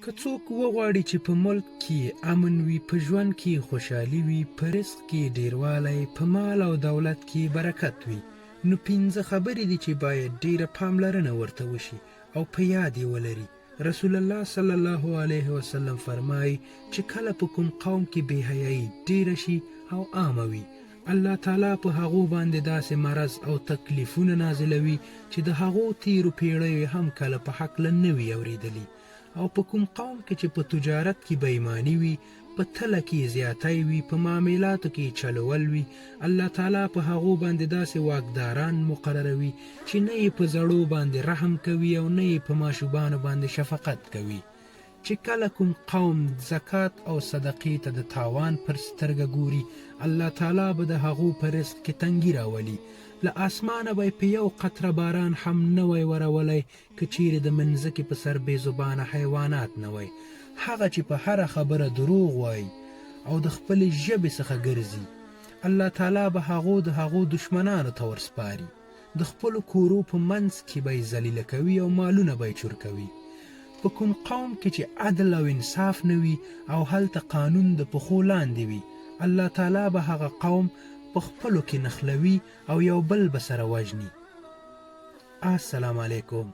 که څوک وغواړي چې په ملک کې امن وي، په ژوند کې خوشحالي وي، په رزق کې ډیروالی، په مال او دولت کې برکت وي، نو 5 خبرې دي چې باید ډیره پاملرنه ورته وشي او په یاد یې ولري. رسول الله صلی الله علیه وسلم فرمايي چې کله په کوم قوم کې بې حیایي ډیره شي او عامه وي، الله تعالی په هغو باندې داسې مرض او تکلیفونه نازلوي چې د هغو تیرو پیړیو هم کله په هکله نه وي اورېدلي. او په کوم قوم کې چې په تجارت کې بېایماني وي، په تله کې زیاتی وي، په معاملاتو کې چلول وي، الله تعالی په هغو باندې داسې واکداران مقرروي چې نه یې په زړو باندې رحم کوي او نه یې په ماشوبانو باندې شفقت کوي. چې کله کوم قوم زکات او صدقې ته د تاوان پر سترګه ګوري، الله تعالی به د هغو په رزق کې تنګي راولي. له اسمانه به په یو قطره باران هم نه وی ورولی که چیرې د منځکې په سر بې زبانه حیوانات نه وی. هغه چې په هره خبره دروغ وایي او د خپلې ژبې څخه ګرځي، الله تعالی به هغو د هغو دشمنانو ته ورسپاري. د خپلو کورو په منځ کې به یې ذلیله کوي او مالونه به یې چور کوي. په کوم قوم کې چې عدل او انصاف نه وي او هلته قانون د پښو لاندې وي، الله تعالی به هغه قوم په خپلو کې نښلوي او یو بل به سره وژني. السلام علیکم.